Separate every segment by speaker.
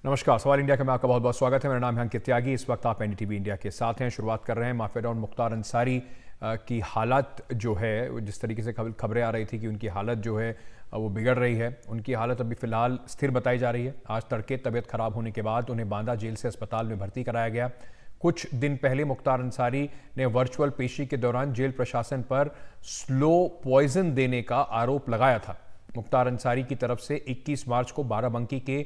Speaker 1: नमस्कार, सवाल इंडिया के में आपका बहुत बहुत स्वागत है। मेरा नाम है अंकित त्यागी। इस वक्त आप एनडीटीवी इंडिया के साथ हैं। शुरुआत कर रहे हैं माफिया डॉन मुख्तार अंसारी की हालत जो है, जिस तरीके से खबरें आ रही थी कि उनकी हालत जो है वो बिगड़ रही है। उनकी हालत अभी फ़िलहाल स्थिर बताई जा रही है। आज तड़के तबीयत खराब होने के बाद उन्हें बांदा जेल से अस्पताल में भर्ती कराया गया। कुछ दिन पहले मुख्तार अंसारी ने वर्चुअल पेशी के दौरान जेल प्रशासन पर स्लो पॉइजन देने का आरोप लगाया था। मुख्तार अंसारी की तरफ से 21 मार्च को बाराबंकी के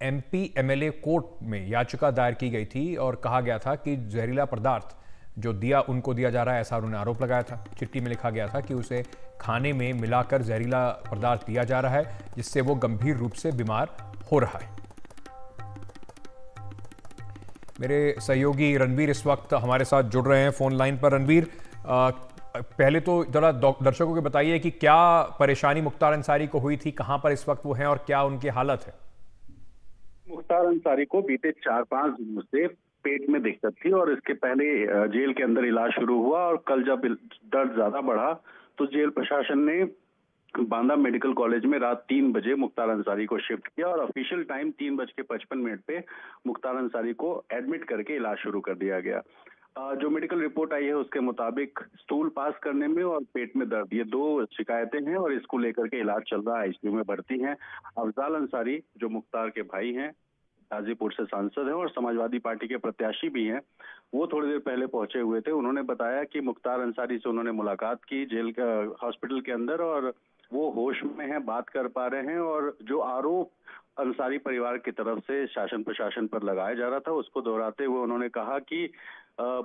Speaker 1: एमपी एमएलए कोर्ट में याचिका दायर की गई थी और कहा गया था कि जहरीला पदार्थ जो उनको दिया जा रहा है, ऐसा उन्होंने आरोप लगाया था। चिट्ठी में लिखा गया था कि उसे खाने में मिलाकर जहरीला पदार्थ दिया जा रहा है, जिससे वो गंभीर रूप से बीमार हो रहा है। मेरे सहयोगी रणवीर इस वक्त हमारे साथ जुड़ रहे हैं फोन लाइन पर। रणवीर, पहले तो जरा दर्शकों को बताइए कि क्या परेशानी मुख्तार अंसारी को हुई थी, कहां पर इस वक्त वो हैं और क्या उनकी हालत है।
Speaker 2: मुख्तार अंसारी को बीते 4-5 दिनों से पेट में दिक्कत थी और इसके पहले जेल के अंदर इलाज शुरू हुआ और कल जब दर्द ज्यादा बढ़ा तो जेल प्रशासन ने बांदा मेडिकल कॉलेज में रात 3 बजे मुख्तार अंसारी को शिफ्ट किया और ऑफिशियल टाइम 3:55 पे मुख्तार अंसारी को एडमिट करके इलाज शुरू कर दिया गया। जो मेडिकल रिपोर्ट आई है उसके मुताबिक स्टूल पास करने में और पेट में दर्द, ये 2 शिकायतें हैं और इसको लेकर के इलाज चल रहा है। आईसीयू में भर्ती हैं। अफजाल अंसारी जो मुख्तार के भाई हैं, गाजीपुर से सांसद हैं और समाजवादी पार्टी के प्रत्याशी भी हैं, वो थोड़ी देर पहले पहुंचे हुए थे। उन्होंने बताया कि मुख्तार अंसारी से उन्होंने मुलाकात की जेल हॉस्पिटल के अंदर और वो होश में हैं, बात कर पा रहे हैं और जो आरोप अंसारी परिवार की तरफ से शासन प्रशासन पर लगाया जा रहा था उसको दोहराते हुए उन्होंने कहा कि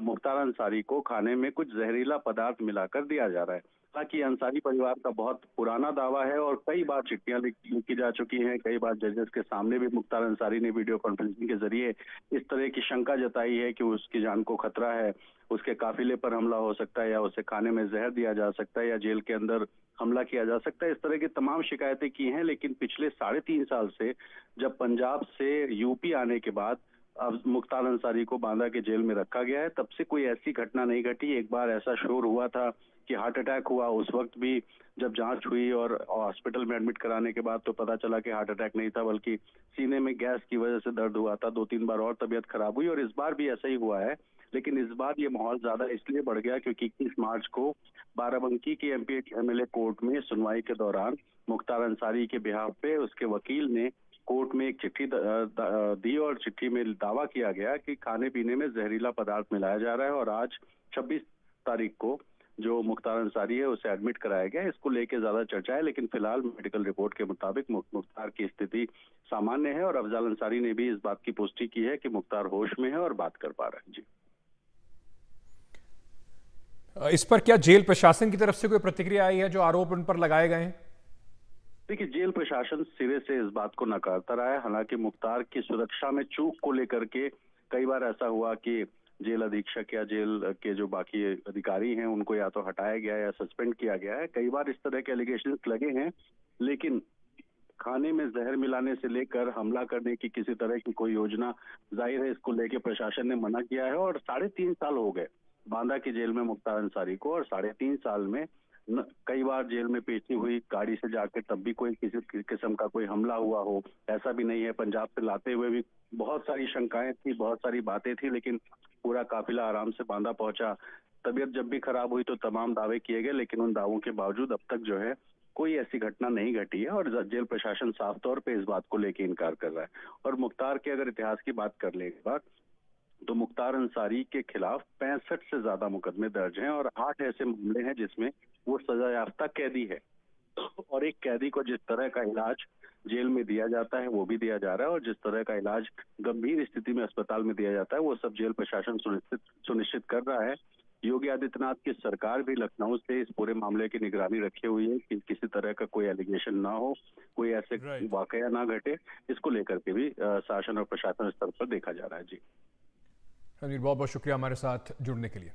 Speaker 2: मुख्तार अंसारी को खाने में कुछ जहरीला पदार्थ मिलाकर दिया जा रहा है। हालांकि अंसारी परिवार का बहुत पुराना दावा है और कई बार चिट्ठियां लिखी जा चुकी हैं, कई बार जजेस के सामने भी मुख्तार अंसारी ने वीडियो कॉन्फ्रेंसिंग के जरिए इस तरह की शंका जताई है कि उसकी जान को खतरा है, उसके काफिले पर हमला हो सकता है या उसे खाने में जहर दिया जा सकता है या जेल के अंदर हमला किया जा सकता है। इस तरह की तमाम शिकायतें की हैं, लेकिन पिछले 3.5 साल से जब पंजाब से यूपी आने के बाद अब मुख्तार अंसारी को बांदा के जेल में रखा गया है, तब से कोई ऐसी घटना नहीं घटी। एक बार ऐसा शोर हुआ था कि हार्ट अटैक हुआ, उस वक्त भी जब जांच हुई और हॉस्पिटल में एडमिट कराने के बाद तो पता चला कि हार्ट अटैक नहीं था बल्कि सीने में गैस की वजह से दर्द हुआ था। 2-3 बार और तबीयत खराब हुई और इस बार भी ऐसा ही हुआ है। लेकिन इस बार ये माहौल ज्यादा इसलिए बढ़ गया क्योंकि 21 मार्च को बाराबंकी की एमपी एमएलए कोर्ट में सुनवाई के दौरान मुख्तार अंसारी के बिहाफ पे उसके वकील ने कोर्ट में एक चिट्ठी दी और चिट्ठी में दावा किया गया कि खाने पीने में जहरीला पदार्थ मिलाया जा रहा है और आज 26 तारीख को जो मुख्तार अंसारी है उसे एडमिट कराया गया। इसको लेके ज्यादा चर्चा है, लेकिन फिलहाल मेडिकल रिपोर्ट के मुताबिक मुख्तार की स्थिति सामान्य है और अफजाल अंसारी ने भी इस बात की पुष्टि की है कि मुख्तार होश में है और बात कर पा रहे हैं। जी,
Speaker 1: इस पर क्या जेल प्रशासन की तरफ से कोई प्रतिक्रिया आई है जो आरोप उन पर लगाए गए हैं?
Speaker 2: देखिए, जेल प्रशासन सिरे से इस बात को नकारता रहा है। हालांकि मुख्तार की सुरक्षा में चूक को लेकर के कई बार ऐसा हुआ कि जेल अधीक्षक या जेल के जो बाकी अधिकारी हैं उनको या तो हटाया गया या सस्पेंड किया गया है। कई बार इस तरह के एलिगेशन लगे हैं, लेकिन खाने में जहर मिलाने से लेकर हमला करने की किसी तरह की कोई योजना, जाहिर है इसको लेके प्रशासन ने मना किया है। और 3.5 साल हो गए बांदा की जेल में मुख्तार अंसारी को और 3.5 साल में कई बार जेल में पेशी हुई गाड़ी से जाकर, तब भी कोई किसी किस्म का कोई हमला हुआ हो ऐसा भी नहीं है। पंजाब से लाते हुए भी बहुत सारी शंकाएं थी, बहुत सारी बातें थी, लेकिन पूरा काफिला आराम से बांदा पहुंचा। तबीयत जब भी खराब हुई तो तमाम दावे किए गए, लेकिन उन दावों के बावजूद अब तक जो है कोई ऐसी घटना नहीं घटी है और जेल प्रशासन साफ तौर पे इस बात को लेकर इनकार कर रहा है। और मुख्तार के अगर इतिहास की बात कर ले एक बार, तो मुख्तार अंसारी के खिलाफ 65 से ज्यादा मुकदमे दर्ज हैं और 8 ऐसे मामले हैं जिसमें वो सजा याफ्ता कैदी है। और एक कैदी को जिस तरह का इलाज जेल में दिया जाता है वो भी दिया जा रहा है और जिस तरह का इलाज गंभीर स्थिति में अस्पताल में दिया जाता है वो सब जेल प्रशासन सुनिश्चित कर रहा है। योगी आदित्यनाथ की सरकार भी लखनऊ से इस पूरे मामले की निगरानी रखे हुई है कि किसी तरह का कोई एलिगेशन ना हो, कोई ऐसे वाकया ना घटे। इसको लेकर के भी शासन और प्रशासन स्तर पर देखा जा रहा है। जी
Speaker 1: रणवीर, बहुत बहुत शुक्रिया हमारे साथ जुड़ने के लिए।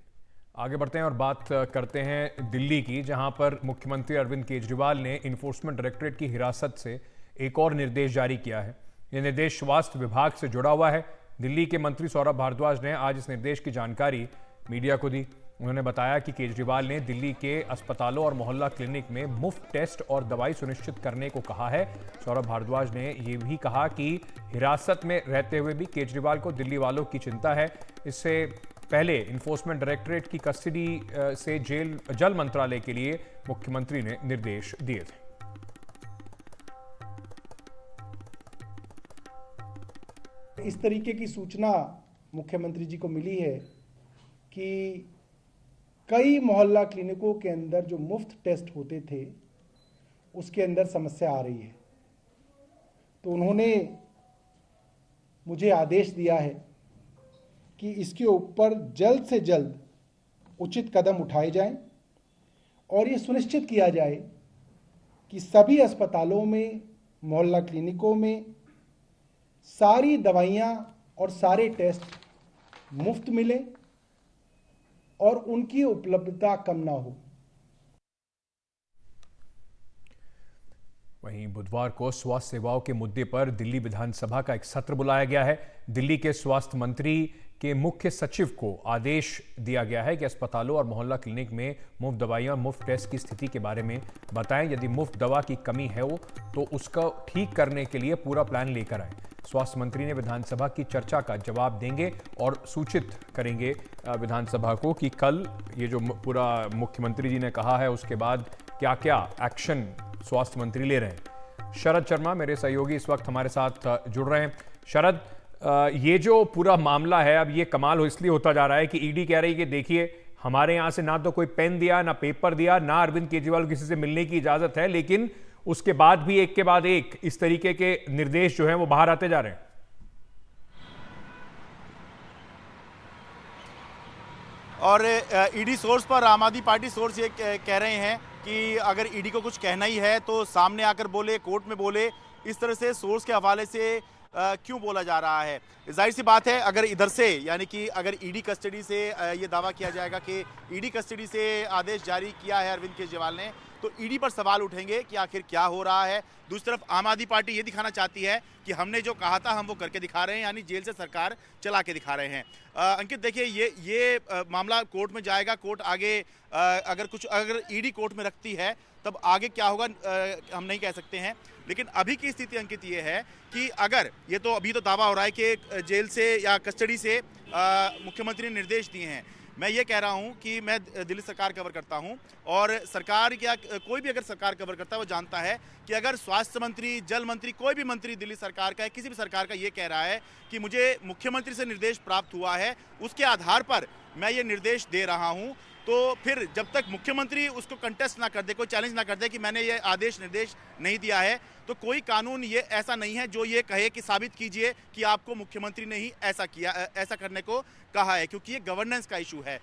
Speaker 1: आगे बढ़ते हैं और बात करते हैं दिल्ली की, जहां पर मुख्यमंत्री अरविंद केजरीवाल ने इन्फोर्समेंट डायरेक्टरेट की हिरासत से एक और निर्देश जारी किया है। यह निर्देश स्वास्थ्य विभाग से जुड़ा हुआ है। दिल्ली के मंत्री सौरभ भारद्वाज ने आज इस निर्देश की जानकारी मीडिया को दी। उन्होंने बताया कि केजरीवाल ने दिल्ली के अस्पतालों और मोहल्ला क्लिनिक में मुफ्त टेस्ट और दवाई सुनिश्चित करने को कहा है। सौरभ भारद्वाज ने यह भी कहा कि हिरासत में रहते हुए भी केजरीवाल को दिल्ली वालों की चिंता है। इससे पहले इन्फोर्समेंट डायरेक्टरेट की कस्टडी से जल मंत्रालय के लिए मुख्यमंत्री ने निर्देश दिए थे।
Speaker 3: इस तरीके की सूचना मुख्यमंत्री जी को मिली है कि कई मोहल्ला क्लिनिकों के अंदर जो मुफ्त टेस्ट होते थे उसके अंदर समस्या आ रही है। तो उन्होंने मुझे आदेश दिया है कि इसके ऊपर जल्द से जल्द उचित कदम उठाए जाएं और ये सुनिश्चित किया जाए कि सभी अस्पतालों में, मोहल्ला क्लिनिकों में सारी दवाइयां और सारे टेस्ट मुफ्त मिले और उनकी उपलब्धता कम ना हो।
Speaker 1: वहीं बुधवार को स्वास्थ्य सेवाओं के मुद्दे पर दिल्ली विधानसभा का एक सत्र बुलाया गया है। दिल्ली के स्वास्थ्य मंत्री के मुख्य सचिव को आदेश दिया गया है कि अस्पतालों और मोहल्ला क्लिनिक में मुफ्त दवाइयां, मुफ्त टेस्ट की स्थिति के बारे में बताएं। यदि मुफ्त दवा की कमी है तो उसका ठीक करने के लिए पूरा प्लान लेकर आए। स्वास्थ्य मंत्री ने विधानसभा की चर्चा का जवाब देंगे और सूचित करेंगे विधानसभा को कि कल ये जो पूरा मुख्यमंत्री जी ने कहा है उसके बाद क्या क्या एक्शन स्वास्थ्य मंत्री ले रहे हैं। शरद शर्मा मेरे सहयोगी इस वक्त हमारे साथ जुड़ रहे हैं। शरद, ये जो पूरा मामला है अब ये कमाल इसलिए होता जा रहा है कि ईडी कह रही है कि देखिए हमारे यहाँ से ना तो कोई पेन दिया, ना पेपर दिया, ना अरविंद केजरीवाल को किसी से मिलने की इजाजत है, लेकिन उसके बाद भी एक के बाद एक इस तरीके के निर्देश जो हैं वो बाहर आते जा रहे हैं।
Speaker 4: और ईडी सोर्स पर आम आदमी पार्टी सोर्स ये कह रहे हैं कि अगर ईडी को कुछ कहना ही है तो सामने आकर बोले, कोर्ट में बोले। इस तरह से सोर्स के हवाले से क्यों बोला जा रहा है? जाहिर सी बात है, अगर इधर से यानी कि अगर ईडी कस्टडी से ये दावा किया जाएगा कि ईडी कस्टडी से आदेश जारी किया है अरविंद केजरीवाल ने, तो ईडी पर सवाल उठेंगे कि आखिर क्या हो रहा है। दूसरी तरफ आम आदमी पार्टी ये दिखाना चाहती है कि हमने जो कहा था हम वो करके दिखा रहे हैं, यानी जेल से सरकार चला के दिखा रहे हैं। अंकित, देखिए ये मामला कोर्ट में जाएगा। कोर्ट आगे अगर ईडी कोर्ट में रखती है तब आगे क्या होगा हम नहीं कह सकते हैं। लेकिन अभी की स्थिति अंकित ये है कि अगर ये तो अभी तो दावा हो रहा है कि जेल से या कस्टडी से मुख्यमंत्री ने निर्देश दिए हैं। मैं ये कह रहा हूं कि मैं दिल्ली सरकार कवर करता हूं और सरकार या कोई भी अगर सरकार कवर करता है वो जानता है कि अगर स्वास्थ्य मंत्री, जल मंत्री, कोई भी मंत्री दिल्ली सरकार का है, किसी भी सरकार का ये कह रहा है कि मुझे मुख्यमंत्री से निर्देश प्राप्त हुआ है, उसके आधार पर मैं ये निर्देश दे रहा हूं, तो फिर जब तक मुख्यमंत्री उसको कंटेस्ट ना कर दे, कोई चैलेंज ना कर दे कि मैंने ये आदेश निर्देश नहीं दिया है, तो कोई कानून ये ऐसा नहीं है जो ये कहे कि साबित कीजिए कि आपको मुख्यमंत्री ने ही ऐसा किया, ऐसा करने को कहा है, क्योंकि ये गवर्नेंस का इशू है।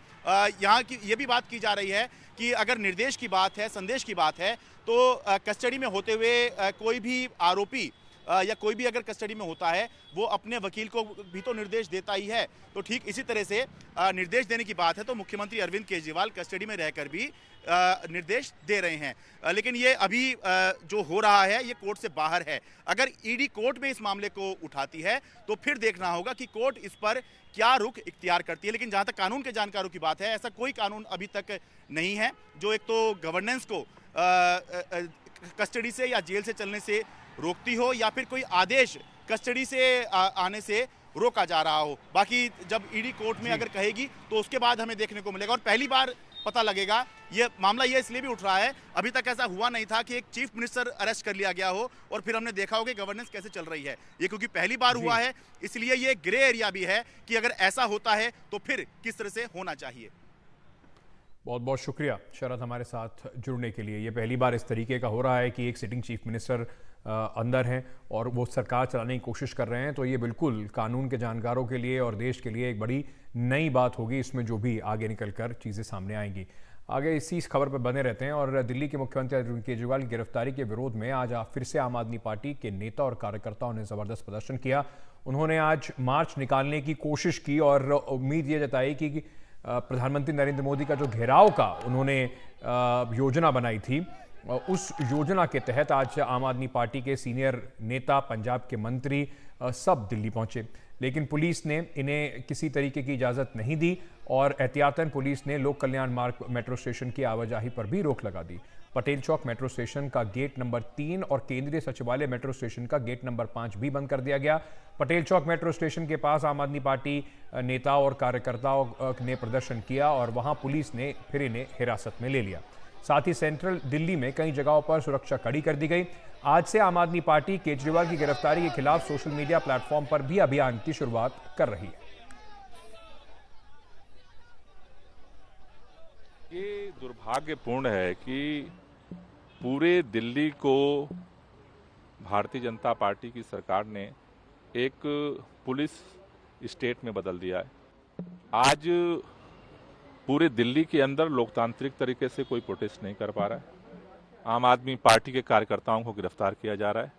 Speaker 4: यहाँ की ये भी बात की जा रही है कि अगर निर्देश की बात है, संदेश की बात है, तो कस्टडी में होते हुए कोई भी आरोपी या कोई भी अगर कस्टडी में होता है वो अपने वकील को भी तो निर्देश देता ही है। तो ठीक इसी तरह से निर्देश देने की बात है तो मुख्यमंत्री अरविंद केजरीवाल कस्टडी में रहकर भी निर्देश दे रहे हैं। लेकिन ये अभी जो हो रहा है ये कोर्ट से बाहर है। अगर ईडी कोर्ट में इस मामले को उठाती है तो फिर देखना होगा कि कोर्ट इस पर क्या रुख इख्तियार करती है। लेकिन जहाँ तक कानून के जानकारों की बात है, ऐसा कोई कानून अभी तक नहीं है जो एक तो गवर्नेंस को कस्टडी से या जेल से चलने से रोकती हो या फिर कोई आदेश कस्टडी से आने से रोका जा रहा हो। बाकी जब ईडी कोर्ट में अगर कहेगी तो उसके बाद हमें देखने को मिलेगा और पहली बार पता लगेगा। ये मामला ये इसलिए भी उठ रहा है, अभी तक ऐसा हुआ नहीं था कि एक चीफ मिनिस्टर अरेस्ट कर लिया गया हो और फिर हमने देखा हो कि गवर्नेंस कैसे चल रही है। ये क्योंकि पहली बार हुआ है, इसलिए ये ग्रे एरिया भी है कि अगर ऐसा होता है तो फिर किस तरह से होना चाहिए।
Speaker 1: बहुत बहुत शुक्रिया शरद हमारे साथ जुड़ने के लिए। ये पहली बार इस तरीके का हो रहा है कि एक सिटिंग चीफ मिनिस्टर अंदर हैं और वो सरकार चलाने की कोशिश कर रहे हैं, तो ये बिल्कुल कानून के जानकारों के लिए और देश के लिए एक बड़ी नई बात होगी इसमें जो भी आगे निकलकर चीज़ें सामने आएंगी। आगे इसी खबर पर बने रहते हैं और दिल्ली के मुख्यमंत्री अरविंद केजरीवाल की गिरफ्तारी के विरोध में आज फिर से आम आदमी पार्टी के नेता और कार्यकर्ताओं ने ज़बरदस्त प्रदर्शन किया। उन्होंने आज मार्च निकालने की कोशिश की और उम्मीद ये जताई कि प्रधानमंत्री नरेंद्र मोदी का जो घेराव का उन्होंने योजना बनाई थी उस योजना के तहत आज आम आदमी पार्टी के सीनियर नेता, पंजाब के मंत्री सब दिल्ली पहुंचे, लेकिन पुलिस ने इन्हें किसी तरीके की इजाज़त नहीं दी और एहतियातन पुलिस ने लोक कल्याण मार्ग मेट्रो स्टेशन की आवाजाही पर भी रोक लगा दी। पटेल चौक मेट्रो स्टेशन का गेट नंबर 3 और केंद्रीय सचिवालय मेट्रो स्टेशन का गेट नंबर 5 भी बंद कर दिया गया। पटेल चौक मेट्रो स्टेशन के पास आम आदमी पार्टी नेता और कार्यकर्ताओं ने प्रदर्शन किया और वहां पुलिस ने फिर इन्हें हिरासत में ले लिया। साथ ही सेंट्रल दिल्ली में कई जगहों पर सुरक्षा कड़ी कर दी गई। आज से आम आदमी पार्टी केजरीवाल की गिरफ्तारी के खिलाफ सोशल मीडिया प्लेटफॉर्म पर भी अभियान की शुरुआत कर रही है।
Speaker 5: ये दुर्भाग्यपूर्ण है कि पूरे दिल्ली को भारतीय जनता पार्टी की सरकार ने एक पुलिस स्टेट में बदल दिया है। आज पूरे दिल्ली के अंदर लोकतांत्रिक तरीके से कोई प्रोटेस्ट नहीं कर पा रहा है। आम आदमी पार्टी के कार्यकर्ताओं को गिरफ्तार किया जा रहा है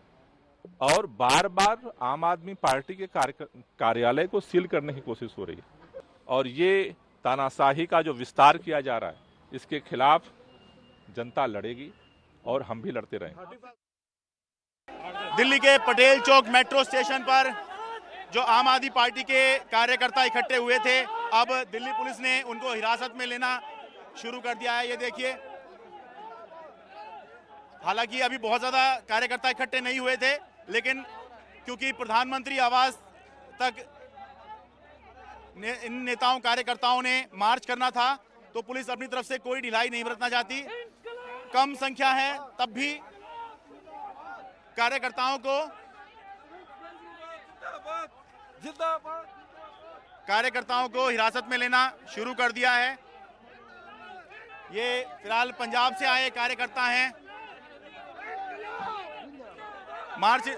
Speaker 5: और बार बार आम आदमी पार्टी के कार्यालय को सील करने की कोशिश हो रही है और ये तानाशाही का जो विस्तार किया जा रहा है, इसके खिलाफ जनता लड़ेगी और हम भी लड़ते रहेंगे।
Speaker 4: दिल्ली के पटेल चौक मेट्रो स्टेशन पर जो आम आदमी पार्टी के कार्यकर्ता इकट्ठे हुए थे, अब दिल्ली पुलिस ने उनको हिरासत में लेना शुरू कर दिया है। ये देखिए, हालांकि अभी बहुत ज्यादा कार्यकर्ता इकट्ठे नहीं हुए थे, लेकिन क्योंकि प्रधानमंत्री आवास तक इन नेताओं कार्यकर्ताओं ने मार्च करना था, तो पुलिस अपनी तरफ से कोई ढिलाई नहीं बरतना चाहती। कम संख्या है तब भी कार्यकर्ताओं को हिरासत में लेना शुरू कर दिया है। ये फिलहाल पंजाब से आए कार्यकर्ता हैं। मार्च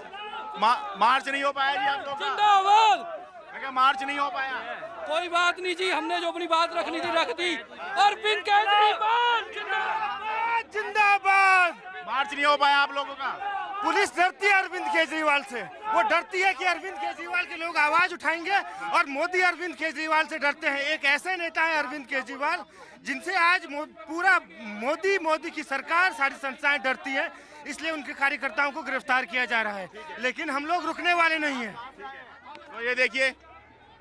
Speaker 4: नहीं हो पाया जी आप लोग का? मार्च नहीं हो पाया।
Speaker 6: कोई बात नहीं जी, हमने जो अपनी बात रखनी थी रख दी। अरविंद केजरीवाल
Speaker 7: जिंदाबाद।
Speaker 4: मार्च नहीं हो पाया आप लोगों का?
Speaker 7: पुलिस डरती है अरविंद केजरीवाल से। वो डरती है कि अरविंद केजरीवाल के लोग आवाज उठाएंगे और मोदी अरविंद केजरीवाल से डरते हैं। एक ऐसे नेता है अरविंद केजरीवाल जिनसे आज पूरा मोदी की सरकार, सारी संस्थाएं डरती है, इसलिए उनके कार्यकर्ताओं को गिरफ्तार किया जा रहा है। लेकिन हम लोग रुकने वाले नहीं हैं।
Speaker 4: तो ये देखिए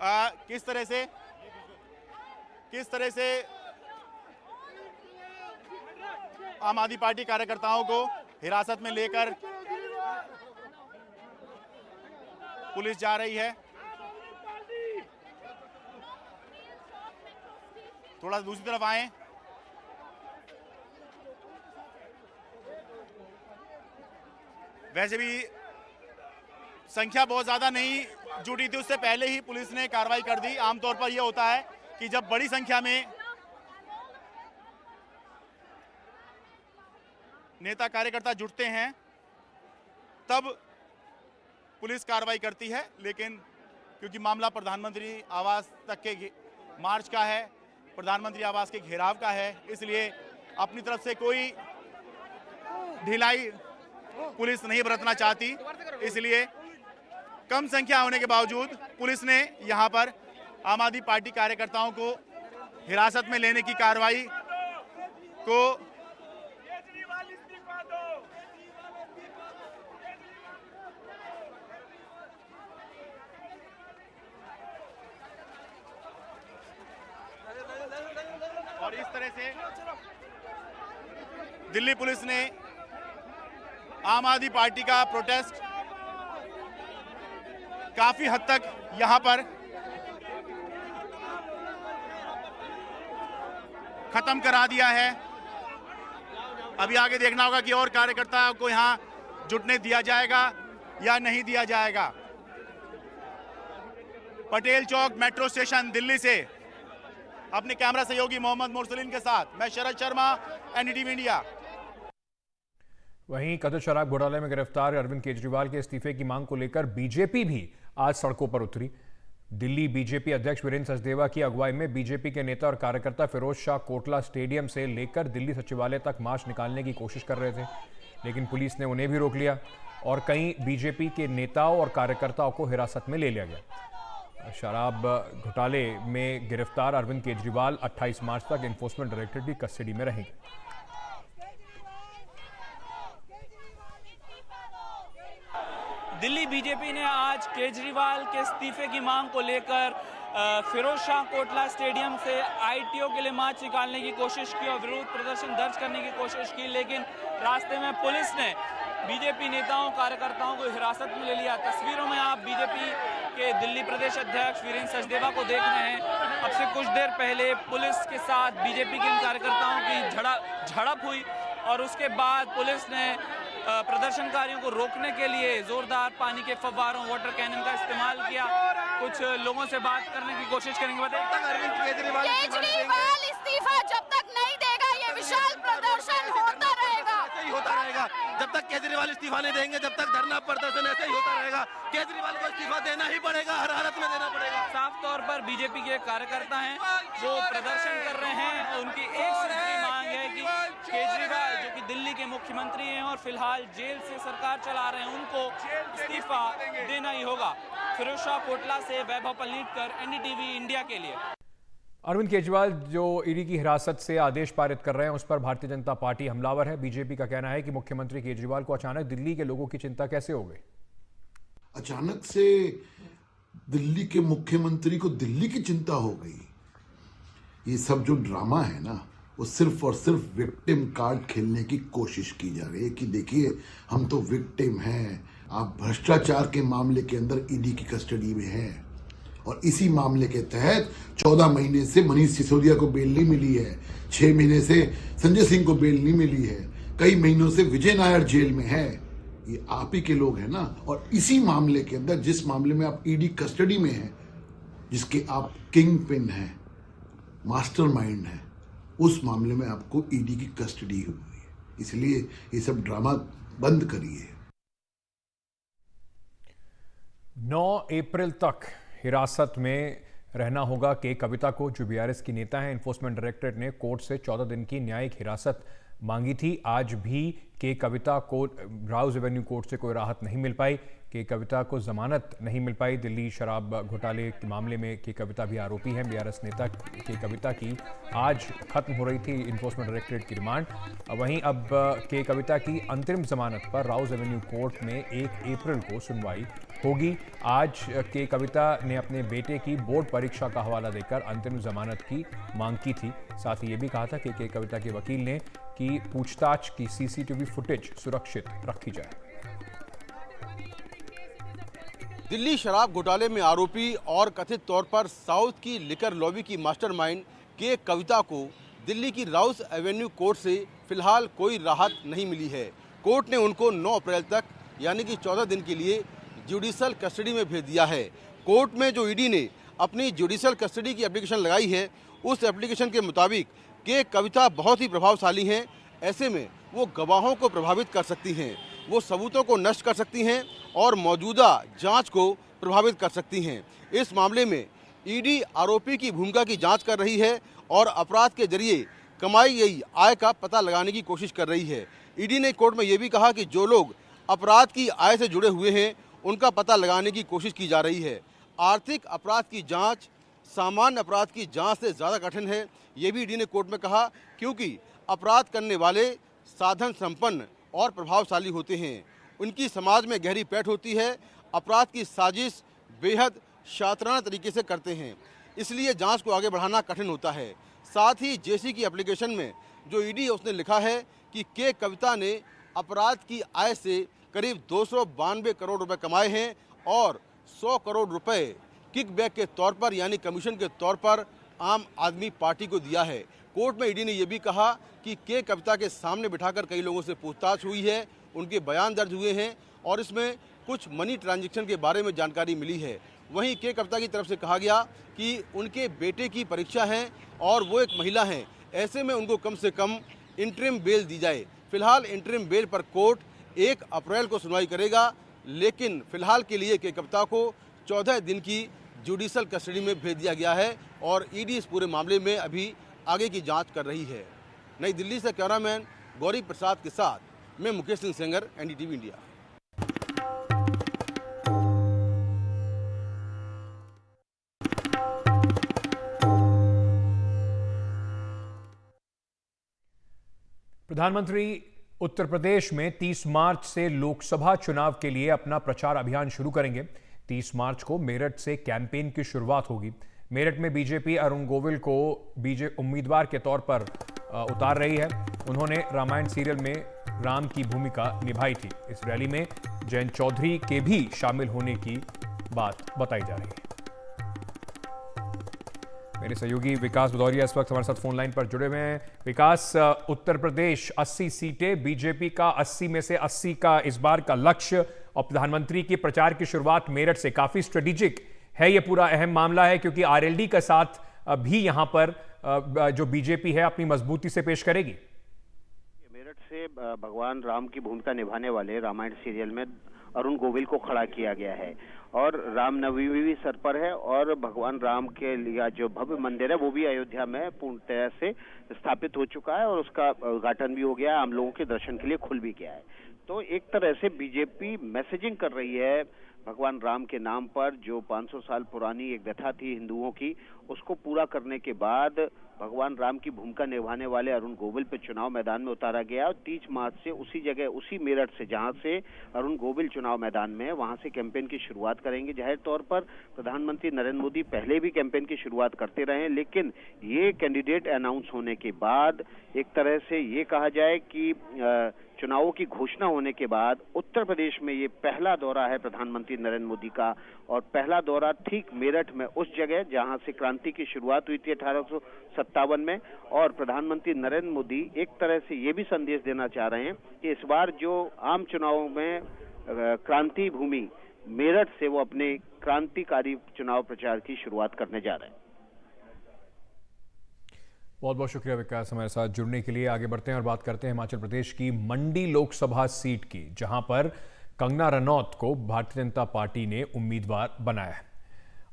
Speaker 4: किस तरह से आम आदमी पार्टी कार्यकर्ताओं को हिरासत में लेकर पुलिस जा रही है। थोड़ा दूसरी तरफ आए। वैसे भी संख्या बहुत ज्यादा नहीं जुटी थी, उससे पहले ही पुलिस ने कार्रवाई कर दी। आमतौर पर यह होता है कि जब बड़ी संख्या में नेता कार्यकर्ता जुटते हैं तब पुलिस कार्रवाई करती है, लेकिन क्योंकि मामला प्रधानमंत्री आवास तक के मार्च का है, प्रधानमंत्री आवास के घेराव का है, इसलिए अपनी तरफ से कोई ढिलाई पुलिस नहीं बरतना चाहती। इसलिए कम संख्या होने के बावजूद पुलिस ने यहां पर आम आदमी पार्टी कार्यकर्ताओं को हिरासत में लेने की कार्रवाई को और इस तरह से दिल्ली पुलिस ने आम आदमी पार्टी का प्रोटेस्ट काफी हद तक यहां पर खत्म करा दिया है। अभी आगे देखना होगा कि और कार्यकर्ताओं को यहां जुटने दिया जाएगा या नहीं दिया जाएगा। पटेल चौक मेट्रो स्टेशन दिल्ली से अपने कैमरा सहयोगी मोहम्मद मुरसलीन के साथ मैं शरद शर्मा, एनडीटीवी इंडिया।
Speaker 1: वहीं कथित शराब घोटाले में गिरफ्तार अरविंद केजरीवाल के इस्तीफे की मांग को लेकर बीजेपी भी आज सड़कों पर उतरी। दिल्ली बीजेपी अध्यक्ष वीरेंद्र सचदेवा की अगुवाई में बीजेपी के नेता और कार्यकर्ता फिरोज शाह कोटला स्टेडियम से लेकर दिल्ली सचिवालय तक मार्च निकालने की कोशिश कर रहे थे, लेकिन पुलिस ने उन्हें भी रोक लिया और कई बीजेपी के नेताओं और कार्यकर्ताओं को हिरासत में ले लिया गया। शराब घोटाले में गिरफ्तार अरविंद केजरीवाल 28 मार्च तक एनफोर्समेंट डायरेक्टरेट की कस्टडी में रहेंगे।
Speaker 8: दिल्ली बीजेपी ने आज केजरीवाल के इस्तीफे की मांग को लेकर फिरोज शाह कोटला स्टेडियम से आईटीओ के लिए मार्च निकालने की कोशिश की और विरोध प्रदर्शन दर्ज करने की कोशिश की, लेकिन रास्ते में पुलिस ने बीजेपी नेताओं कार्यकर्ताओं को हिरासत में ले लिया। तस्वीरों में आप बीजेपी के दिल्ली प्रदेश अध्यक्ष वीरेंद्र सचदेवा को देख रहे हैं। अब से कुछ देर पहले पुलिस के साथ बीजेपी के इन कार्यकर्ताओं की झड़प हुई और उसके बाद पुलिस ने प्रदर्शनकारियों को रोकने के लिए जोरदार पानी के फव्वारों, वाटर कैनन का इस्तेमाल किया। कुछ लोगों से बात करने की कोशिश करेंगे।
Speaker 9: अरविंद केजरीवाल इस्तीफा जब तक नहीं देगा ये विशाल प्रदर्शन होता रहेगा।
Speaker 10: ऐसे ही होता रहेगा जब तक केजरीवाल इस्तीफा नहीं देंगे, जब तक धरना प्रदर्शन ऐसे ही होता रहेगा। केजरीवाल को इस्तीफा देना ही पड़ेगा, हर हालत में देना पड़ेगा।
Speaker 8: साफ तौर पर बीजेपी के कार्यकर्ता हैं, वो प्रदर्शन कर रहे हैं। उनकी एक सूत्री मांग है कि केजरीवाल जो कि दिल्ली के मुख्यमंत्री हैं और फिलहाल जेल से सरकार चला रहे हैं, उनको इस्तीफा देना ही होगा। फिरोज शाह कोटला से वैभव पलनीटकर, एनडीटीवी इंडिया के लिए।
Speaker 1: अरविंद केजरीवाल जो ईडी की हिरासत से आदेश पारित कर रहे हैं, उस पर भारतीय जनता पार्टी हमलावर है। बीजेपी का कहना है कि मुख्यमंत्री केजरीवाल को अचानक दिल्ली के लोगों की चिंता कैसे हो गई।
Speaker 11: अचानक से दिल्ली के मुख्यमंत्री को दिल्ली की चिंता हो गई। ये सब जो ड्रामा है ना, वो सिर्फ और सिर्फ विक्टिम कार्ड खेलने की कोशिश की जा रही है कि देखिए हम तो विक्टिम हैं, आप भ्रष्टाचार के मामले के अंदर ईडी की कस्टडी में हैं और इसी मामले के तहत 14 महीने से मनीष सिसोदिया को बेल नहीं मिली है, 6 महीने से संजय सिंह को बेल नहीं मिली है, कई महीनों से विजय नायर जेल में है। ये आप ही के लोग हैं ना। और इसी मामले के अंदर, जिस मामले में आप ईडी कस्टडी में हैं, जिसके आप किंग पिन हैं, मास्टरमाइंड हैं, उस मामले में आपको ईडी की कस्टडी हुई है। इसलिए ये सब ड्रामा बंद करिए।
Speaker 1: 9 अप्रैल तक हिरासत में रहना होगा के कविता को, जो बीआरएस की नेता है। एनफोर्समेंट डायरेक्टरेट ने कोर्ट से 14 दिन की न्यायिक हिरासत मांगी थी। आज भी के कविता को राउज एवेन्यू कोर्ट से कोई राहत नहीं मिल पाई। के कविता को जमानत नहीं मिल पाई। दिल्ली शराब घोटाले के मामले में के कविता भी आरोपी हैं। बीआरएस नेता के कविता की आज खत्म हो रही थी एनफोर्समेंट डायरेक्टरेट की रिमांड। वहीं अब के कविता की अंतरिम जमानत पर राउज एवेन्यू कोर्ट में 1 अप्रैल को सुनवाई होगी। आज के कविता ने अपने बेटे की बोर्ड परीक्षा का हवाला देकर अंतरिम जमानत की मांग की थी। साथ ही ये भी कहा था कि के कविता के वकील ने कि पूछताछ की सीसीटीवी फुटेज सुरक्षित रखी जाए।
Speaker 10: दिल्ली शराब घोटाले में आरोपी और कथित तौर पर साउथ की लिकर लॉबी की मास्टरमाइंड के कविता को दिल्ली की राउज एवेन्यू कोर्ट से फिलहाल कोई राहत नहीं मिली है। कोर्ट ने उनको 9 अप्रैल तक यानी कि 14 दिन के लिए जुडिशल कस्टडी में भेज दिया है। कोर्ट में जो ईडी ने अपनी जुडिशल कस्टडी की एप्लीकेशन लगाई है, उस एप्लीकेशन के मुताबिक के कविता बहुत ही प्रभावशाली हैं। ऐसे में वो गवाहों को प्रभावित कर सकती हैं, वो सबूतों को नष्ट कर सकती हैं और मौजूदा जांच को प्रभावित कर सकती हैं। इस मामले में ईडी आरोपी की भूमिका की जांच कर रही है और अपराध के जरिए कमाई गई आय का पता लगाने की कोशिश कर रही है। ईडी ने कोर्ट में ये भी कहा कि जो लोग अपराध की आय से जुड़े हुए हैं, उनका पता लगाने की कोशिश की जा रही है। आर्थिक अपराध की जांच सामान्य अपराध की जांच से ज़्यादा कठिन है, ये भी ईडी ने कोर्ट में कहा, क्योंकि अपराध करने वाले साधन संपन्न और प्रभावशाली होते हैं। उनकी समाज में गहरी पैठ होती है। अपराध की साजिश बेहद शातिराना तरीके से करते हैं, इसलिए जांच को आगे बढ़ाना कठिन होता है। साथ ही जेसी की एप्लीकेशन में जो ईडी है उसने लिखा है कि के कविता ने अपराध की आय से करीब 292 करोड़ रुपए कमाए हैं और 100 करोड़ रुपए किकबैक के तौर पर यानी कमीशन के तौर पर आम आदमी पार्टी को दिया है। कोर्ट में ईडी ने यह भी कहा कि के कविता के सामने बिठाकर कई लोगों से पूछताछ हुई है, उनके बयान दर्ज हुए हैं और इसमें कुछ मनी ट्रांजैक्शन के बारे में जानकारी मिली है। वहीं के कविता की तरफ से कहा गया कि उनके बेटे की परीक्षा है और वो एक महिला हैं, ऐसे में उनको कम से कम इंटरिम बेल दी जाए। फिलहाल इंटरिम बेल पर कोर्ट 1 अप्रैल को सुनवाई करेगा, लेकिन फिलहाल के लिए के कविता को 14 दिन की जुडिशल कस्टडी में भेज दिया गया है और ईडी इस पूरे मामले में अभी आगे की जांच कर रही है। नई दिल्ली से कैमरामैन गौरी प्रसाद के साथ मैं मुकेश सिंह सेंगर, एनडीटीवी इंडिया।
Speaker 1: प्रधानमंत्री उत्तर प्रदेश में 30 मार्च से लोकसभा चुनाव के लिए अपना प्रचार अभियान शुरू करेंगे। 30 मार्च को मेरठ से कैंपेन की शुरुआत होगी। मेरठ में बीजेपी अरुण गोविल को उम्मीदवार के तौर पर उतार रही है। उन्होंने रामायण सीरियल में राम की भूमिका निभाई थी। इस रैली में जयंत चौधरी के भी शामिल होने की बात बताई जा रही है। मेरे सहयोगी विकास भदौरिया इस वक्त हमारे साथ फोन लाइन पर जुड़े हुए हैं। विकास, उत्तर प्रदेश 80 सीटें, बीजेपी का 80 में से 80 का इस बार का लक्ष्य और प्रधानमंत्री की प्रचार की शुरुआत मेरठ से, काफी स्ट्रेटेजिक है ये पूरा अहम मामला है, क्योंकि आरएलडी का साथ भी यहां पर जो बीजेपी है अपनी मजबूती से पेश करेगी।
Speaker 12: मेरठ से भगवान राम की भूमिका निभाने वाले रामायण सीरियल में अरुण गोविल को खड़ा किया गया है और रामनवमी भी सर पर है और भगवान राम के लिए जो भव्य मंदिर है वो भी अयोध्या में पूर्णतः से स्थापित हो चुका है और उसका उद्घाटन भी हो गया है, आम लोगों के दर्शन के लिए खुल भी गया है। तो एक तरह से बीजेपी मैसेजिंग कर रही है भगवान राम के नाम पर, जो 500 साल पुरानी एक व्यथा थी हिंदुओं की, उसको पूरा करने के बाद भगवान राम की भूमिका निभाने वाले अरुण गोविल पे चुनाव मैदान में उतारा गया और 30 मार्च से उसी जगह, उसी मेरठ से जहां से अरुण गोविल चुनाव मैदान में, वहां से कैंपेन की शुरुआत करेंगे। जाहिर तौर पर प्रधानमंत्री नरेंद्र मोदी पहले भी कैंपेन की शुरुआत करते रहे, लेकिन ये कैंडिडेट अनाउंस होने के बाद एक तरह से ये कहा जाए कि चुनावों की घोषणा होने के बाद उत्तर प्रदेश में ये पहला दौरा है प्रधानमंत्री नरेंद्र मोदी का, और पहला दौरा ठीक मेरठ में, उस जगह जहां से क्रांति की शुरुआत हुई थी 1857 में। और प्रधानमंत्री नरेंद्र मोदी एक तरह से ये भी संदेश देना चाह रहे हैं कि इस बार जो आम चुनावों में क्रांति भूमि मेरठ से वो अपने क्रांतिकारी चुनाव प्रचार की शुरुआत करने जा रहे हैं।
Speaker 1: बहुत बहुत शुक्रिया विकास हमारे साथ जुड़ने के लिए। आगे बढ़ते हैं और बात करते हैं हिमाचल प्रदेश की मंडी लोकसभा सीट की, जहां पर कंगना रनौत को भारतीय जनता पार्टी ने उम्मीदवार बनाया है।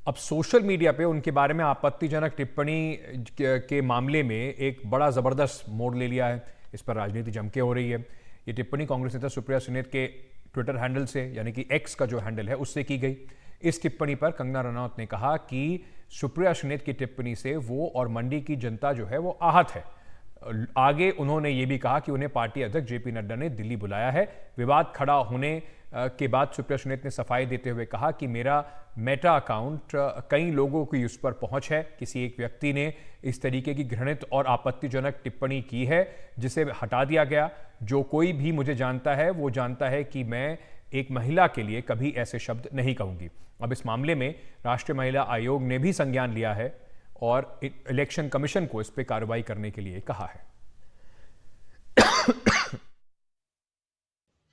Speaker 1: अब सोशल मीडिया पे उनके बारे में आपत्तिजनक टिप्पणी के मामले में एक बड़ा जबरदस्त मोड़ ले लिया है। इस पर राजनीति जमके हो रही है। ये टिप्पणी कांग्रेस नेता सुप्रिया सुनीत के ट्विटर हैंडल से, यानी कि एक्स का जो हैंडल है, उससे की गई। इस टिप्पणी पर कंगना रनौत ने कहा कि सुप्रिया सुनीत की टिप्पणी से वो और मंडी की जनता जो है वो आहत है। आगे उन्होंने ये भी कहा कि उन्हें पार्टी अध्यक्ष जेपी नड्डा ने दिल्ली बुलाया है। विवाद खड़ा होने के बाद सुप्रिया सुनीत ने सफाई देते हुए कहा कि मेरा मेटा अकाउंट, कई लोगों की उस पर पहुंच है। किसी एक व्यक्ति ने इस तरीके की घृणित और आपत्तिजनक टिप्पणी की है जिसे हटा दिया गया। जो कोई भी मुझे जानता है वो जानता है कि मैं एक महिला के लिए कभी ऐसे शब्द नहीं कहूंगी। अब इस मामले में राष्ट्रीय महिला आयोग ने भी संज्ञान लिया है और इलेक्शन कमीशन को इस पर कार्रवाई करने के लिए कहा है।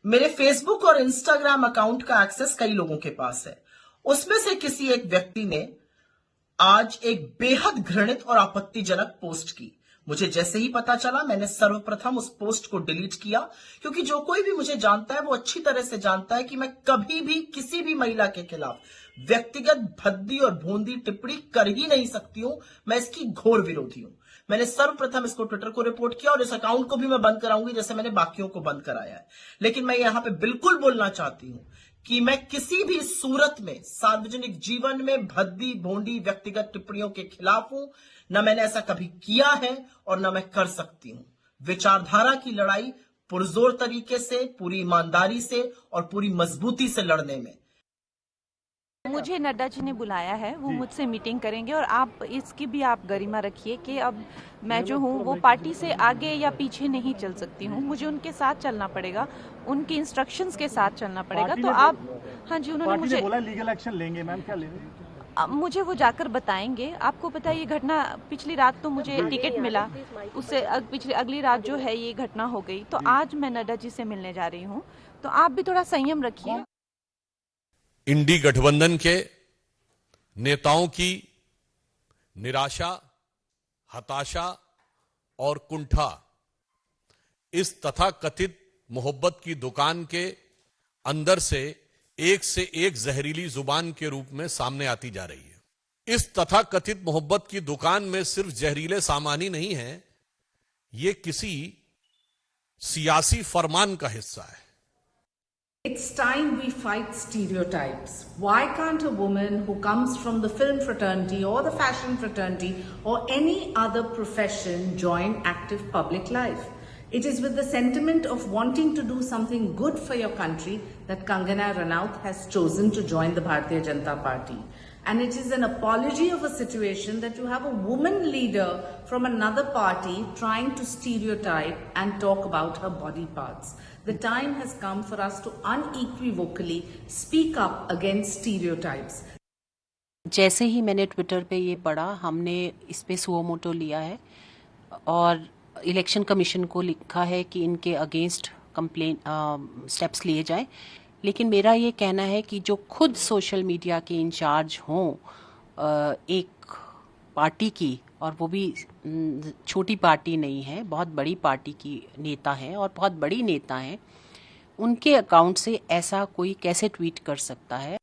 Speaker 13: मेरे फेसबुक और इंस्टाग्राम अकाउंट का एक्सेस कई लोगों के पास है। उसमें से किसी एक व्यक्ति ने आज एक बेहद घृणित और आपत्तिजनक पोस्ट की। मुझे जैसे ही पता चला, मैंने सर्वप्रथम उस पोस्ट को डिलीट किया, क्योंकि जो कोई भी मुझे जानता है वो अच्छी तरह से जानता है कि मैं कभी भी किसी भी महिला के खिलाफ व्यक्तिगत भद्दी और भोंदी टिप्पणी कर ही नहीं सकती हूं। मैं इसकी घोर विरोधी हूं। मैंने सर्वप्रथम इसको ट्विटर को रिपोर्ट किया और इस अकाउंट को भी मैं बंद कराऊंगी, जैसे मैंने बाकियों को बंद कराया है। लेकिन मैं यहां पे बिल्कुल बोलना चाहती हूं कि मैं किसी भी सूरत में सार्वजनिक जीवन में भद्दी भोंडी व्यक्तिगत टिप्पणियों के खिलाफ हूं। न मैंने ऐसा कभी किया है और न मैं कर सकती हूं। विचारधारा की लड़ाई पुरजोर तरीके से, पूरी ईमानदारी से और पूरी मजबूती से लड़ने में
Speaker 14: मुझे नड्डा जी ने बुलाया है। वो मुझसे मीटिंग करेंगे और आप इसकी भी आप गरिमा रखिए कि अब मैं जो हूँ वो पार्टी से आगे या पीछे नहीं चल सकती हूँ। मुझे उनके साथ चलना पड़ेगा, उनकी इंस्ट्रक्शंस के साथ चलना पड़ेगा। तो आप, हाँ जी, उन्होंने मुझे
Speaker 15: बोला लीगल एक्शन लेंगे। मैम क्या लेंगे?
Speaker 14: मुझे वो जाकर बताएंगे। आपको पता है ये घटना, पिछली रात तो मुझे टिकट मिला, उससे अगली रात जो है ये घटना हो गई। तो आज मैं नड्डा जी से मिलने जा रही हूँ, तो आप भी थोड़ा संयम रखिए।
Speaker 16: इंडी गठबंधन के नेताओं की निराशा, हताशा और कुंठा इस तथाकथित मोहब्बत की दुकान के अंदर से एक जहरीली जुबान के रूप में सामने आती जा रही है। इस तथाकथित मोहब्बत की दुकान में सिर्फ जहरीले सामान ही नहीं है, ये किसी सियासी फरमान का हिस्सा है।
Speaker 17: It's time we fight stereotypes. Why can't a woman who comes from the film fraternity or the fashion fraternity or any other profession join active public life? It is with the sentiment of wanting to do something good for your country that Kangana Ranaut has chosen to join the Bharatiya Janata Party. And it is an apology of a situation that you have a woman leader from another party trying to stereotype and talk about her body parts. The time has come for us to unequivocally speak up against stereotypes.
Speaker 18: जैसे ही मैंने Twitter पे ये पढ़ा, हमने इस पे suo motu लिया है और इलेक्शन कमीशन को लिखा है कि इनके अगेंस्ट कंप्लेन स्टेप्स लिए जाएं। लेकिन मेरा ये कहना है कि जो खुद सोशल मीडिया के इंचार्ज हों एक पार्टी की, और वो भी छोटी पार्टी नहीं है, बहुत बड़ी पार्टी की नेता हैं और बहुत बड़ी नेता हैं, उनके अकाउंट से ऐसा कोई कैसे ट्वीट कर सकता है।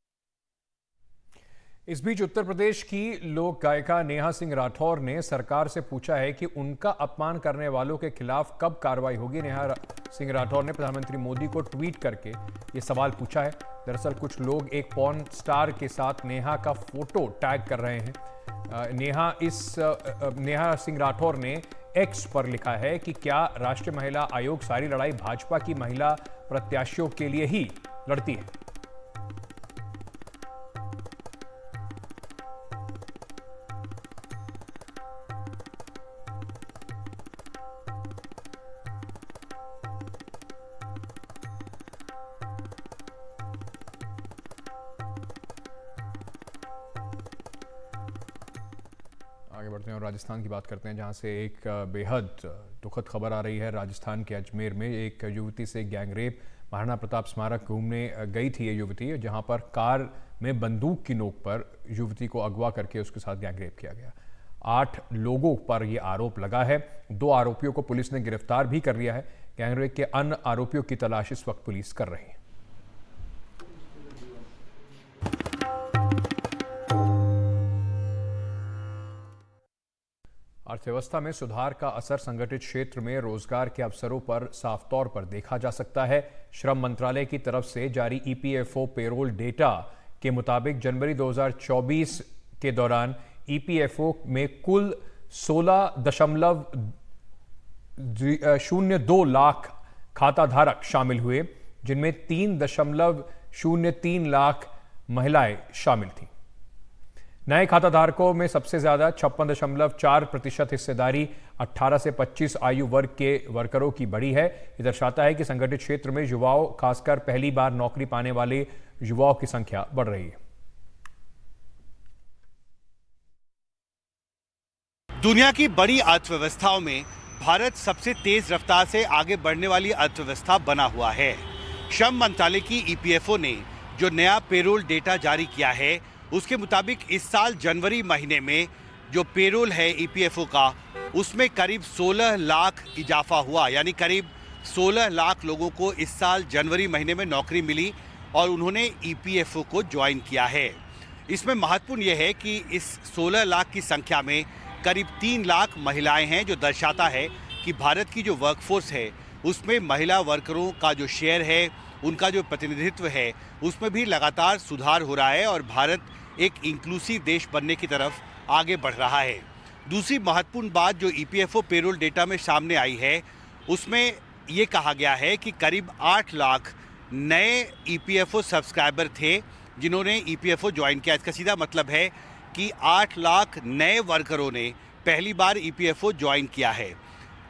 Speaker 1: इस बीच उत्तर प्रदेश की लोक गायिका नेहा सिंह राठौर ने सरकार से पूछा है कि उनका अपमान करने वालों के खिलाफ कब कार्रवाई होगी। नेहा सिंह राठौर ने प्रधानमंत्री मोदी को ट्वीट करके ये सवाल पूछा है। दरअसल कुछ लोग एक पॉर्न स्टार के साथ नेहा का फोटो टैग कर रहे हैं। नेहा सिंह राठौर ने एक्स पर लिखा है कि क्या राष्ट्रीय महिला आयोग सारी लड़ाई भाजपा की महिला प्रत्याशियों के लिए ही लड़ती है। आगे बढ़ते हैं और राजस्थान की बात करते हैं, जहां से एक बेहद दुखद खबर आ रही है। राजस्थान के अजमेर में एक युवती से गैंगरेप। महाराणा प्रताप स्मारक घूमने गई थी ये युवती, जहां पर कार में बंदूक की नोक पर युवती को अगवा करके उसके साथ गैंगरेप किया गया। 8 लोगों पर यह आरोप लगा है। 2 आरोपियों को पुलिस ने गिरफ्तार भी कर लिया है। गैंगरेप के अन्य आरोपियों की तलाश इस वक्त पुलिस कर रही है। अर्थव्यवस्था में सुधार का असर संगठित क्षेत्र में रोजगार के अवसरों पर साफ तौर पर देखा जा सकता है। श्रम मंत्रालय की तरफ से जारी ईपीएफओ पेरोल डेटा के मुताबिक जनवरी 2024 के दौरान ईपीएफओ में कुल 16.02 लाख खाताधारक शामिल हुए, जिनमें 3.03 लाख महिलाएं शामिल थीं। नए खाताधारकों में सबसे ज्यादा 56.4% हिस्सेदारी 18 से 25 आयु वर्ग के वर्करों की बढ़ी है। यह दर्शाता है कि संगठित क्षेत्र में युवाओं, खासकर पहली बार नौकरी पाने वाले युवाओं की संख्या बढ़ रही है।
Speaker 4: दुनिया की बड़ी अर्थव्यवस्थाओं में भारत सबसे तेज रफ्तार से आगे बढ़ने वाली अर्थव्यवस्था बना हुआ है। श्रम मंत्रालय की ईपीएफओ ने जो नया पेरोल डेटा जारी किया है, उसके मुताबिक इस साल जनवरी महीने में जो पेरोल है ईपीएफओ का, उसमें करीब 16 लाख इजाफा हुआ। यानी करीब 16 लाख लोगों को इस साल जनवरी महीने में नौकरी मिली और उन्होंने ईपीएफओ को ज्वाइन किया है। इसमें महत्वपूर्ण यह है कि इस 16 लाख की संख्या में करीब 3 लाख महिलाएं हैं, जो दर्शाता है कि भारत की जो वर्कफोर्स है उसमें महिला वर्करों का जो शेयर है, उनका जो प्रतिनिधित्व है, उसमें भी लगातार सुधार हो रहा है और भारत एक इंक्लूसिव देश बनने की तरफ आगे बढ़ रहा है। दूसरी महत्वपूर्ण बात जो ईपीएफओ पेरोल डेटा में सामने आई है, उसमें ये कहा गया है कि करीब 8 लाख नए ईपीएफओ सब्सक्राइबर थे जिन्होंने ईपीएफओ ज्वाइन किया। इसका सीधा मतलब है कि 8 लाख नए वर्करों ने पहली बार ईपीएफओ ज्वाइन किया है।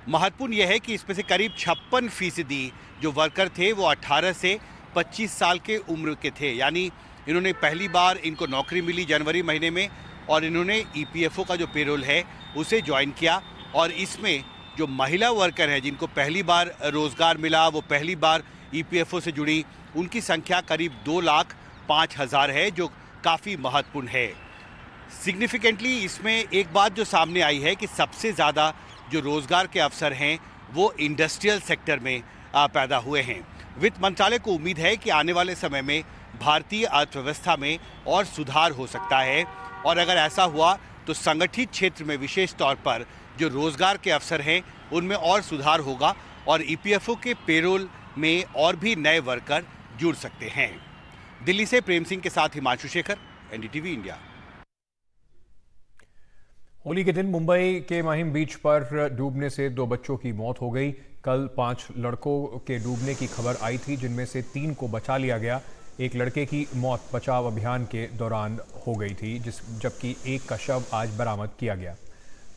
Speaker 4: महत्वपूर्ण यह है कि इसमें से करीब 56% जो वर्कर थे वो 18 से 25 साल के उम्र के थे। यानी इन्होंने पहली बार इनको नौकरी मिली जनवरी महीने में और इन्होंने ईपीएफओ का जो पेरोल है उसे ज्वाइन किया। और इसमें जो महिला वर्कर हैं जिनको पहली बार रोजगार मिला, वो पहली बार ईपीएफओ से जुड़ी, उनकी संख्या करीब 2,05,000 है, जो काफ़ी महत्वपूर्ण है। सिग्निफिकेंटली इसमें एक बात जो सामने आई है कि सबसे ज़्यादा जो रोजगार के अवसर हैं वो इंडस्ट्रियल सेक्टर में पैदा हुए हैं। वित्त मंत्रालय को उम्मीद है कि आने वाले समय में भारतीय अर्थव्यवस्था में और सुधार हो सकता है और अगर ऐसा हुआ तो संगठित क्षेत्र में विशेष तौर पर जो रोजगार के अवसर हैं उनमें और सुधार होगा और ईपीएफओ के पेरोल में और भी नए वर्कर जुड़ सकते हैं। दिल्ली से प्रेम सिंह के साथ हिमांशु शेखर, एनडीटीवी इंडिया। होली के दिन मुंबई के माहिम बीच पर डूबने से 2 बच्चों की मौत हो गई।
Speaker 1: कल 5 लड़कों के डूबने की खबर आई थी, जिनमें से 3 को बचा लिया गया। एक लड़के की मौत बचाव अभियान के दौरान हो गई थी, जबकि एक का शव आज बरामद किया गया।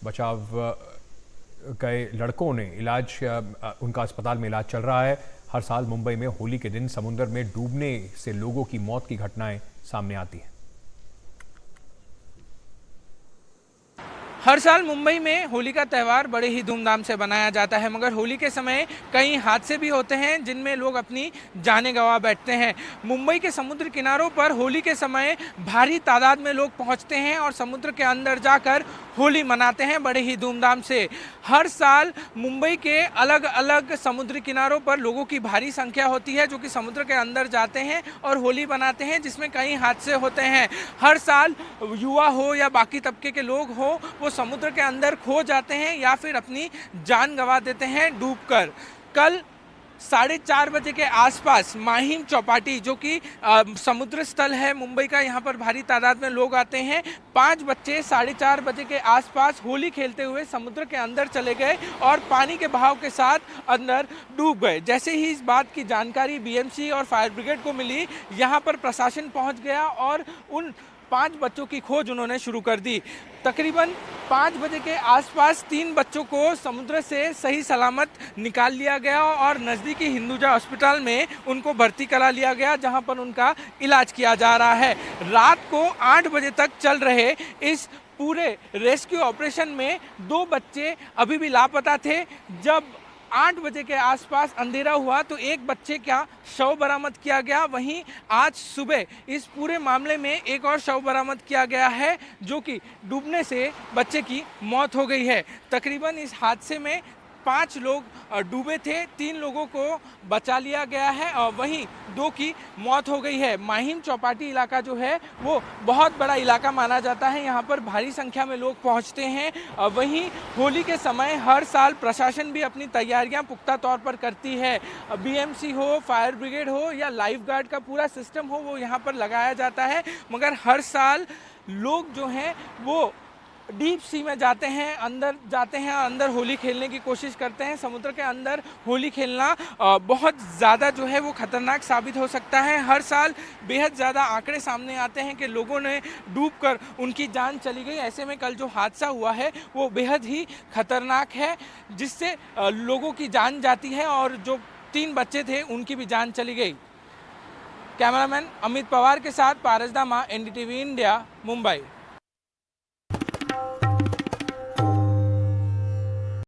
Speaker 1: बचाव गए लड़कों ने उनका अस्पताल में इलाज चल रहा है। हर साल मुंबई में होली के दिन समुद्र में डूबने से लोगों की मौत की घटनाएं सामने आती हैं।
Speaker 19: हर साल मुंबई में होली का त्यौहार बड़े ही धूमधाम से मनाया जाता है, मगर होली के समय कई हादसे भी होते हैं जिनमें लोग अपनी जानें गंवा बैठते हैं। मुंबई के समुद्र किनारों पर होली के समय भारी तादाद में लोग पहुंचते हैं और समुद्र के अंदर जाकर होली मनाते हैं बड़े ही धूमधाम से। हर साल मुंबई के अलग अलग समुद्री किनारों पर लोगों की भारी संख्या होती है जो कि समुद्र के अंदर जाते हैं और होली मनाते हैं, जिसमें कई हादसे होते हैं। हर साल युवा हो या बाकी तबके के लोग हो, वो समुद्र के अंदर खो जाते हैं या फिर अपनी जान गंवा देते हैं डूबकर। कल 4:30 बजे के आसपास माहिम चौपाटी, जो कि समुद्र स्थल है मुंबई का, यहाँ पर भारी तादाद में लोग आते हैं। 5 बच्चे 4:30 बजे के आसपास होली खेलते हुए समुद्र के अंदर चले गए और पानी के बहाव के साथ अंदर डूब गए। जैसे ही इस बात की जानकारी बीएमसी और फायर ब्रिगेड को मिली, यहाँ पर प्रशासन पहुँच गया और उन 5 बच्चों की खोज उन्होंने शुरू कर दी। तकरीबन 5 बजे के आसपास 3 बच्चों को समुद्र से सही सलामत निकाल लिया गया और नज़दीकी हिंदुजा अस्पताल में उनको भर्ती करा लिया गया, जहां पर उनका इलाज किया जा रहा है। रात को 8 बजे तक चल रहे इस पूरे रेस्क्यू ऑपरेशन में 2 बच्चे अभी भी लापता थे। जब 8 बजे के आसपास अंधेरा हुआ तो एक बच्चे का शव बरामद किया गया। वहीं आज सुबह इस पूरे मामले में एक और शव बरामद किया गया है, जो कि डूबने से बच्चे की मौत हो गई है। तकरीबन इस हादसे में 5 लोग डूबे थे, 3 लोगों को बचा लिया गया है और वहीं 2 की मौत हो गई है। माहिम चौपाटी इलाका जो है वो बहुत बड़ा इलाका माना जाता है, यहाँ पर भारी संख्या में लोग पहुँचते हैं। वहीं होली के समय हर साल प्रशासन भी अपनी तैयारियां पुख्ता तौर पर करती है। बीएमसी हो, फायर ब्रिगेड हो या लाइफ गार्ड का पूरा सिस्टम हो, वो यहाँ पर लगाया जाता है। मगर हर साल लोग जो हैं वो डीप सी में जाते हैं, अंदर होली खेलने की कोशिश करते हैं। समुद्र के अंदर होली खेलना बहुत ज़्यादा जो है वो खतरनाक साबित हो सकता है। हर साल बेहद ज़्यादा आंकड़े सामने आते हैं कि लोगों ने डूबकर उनकी जान चली गई। ऐसे में कल जो हादसा हुआ है वो बेहद ही खतरनाक है, जिससे लोगों की जान जाती है और जो 3 बच्चे थे उनकी भी जान चली गई। कैमरामैन अमित पवार के साथ पारस दामा, एनडीटीवी इंडिया, मुंबई।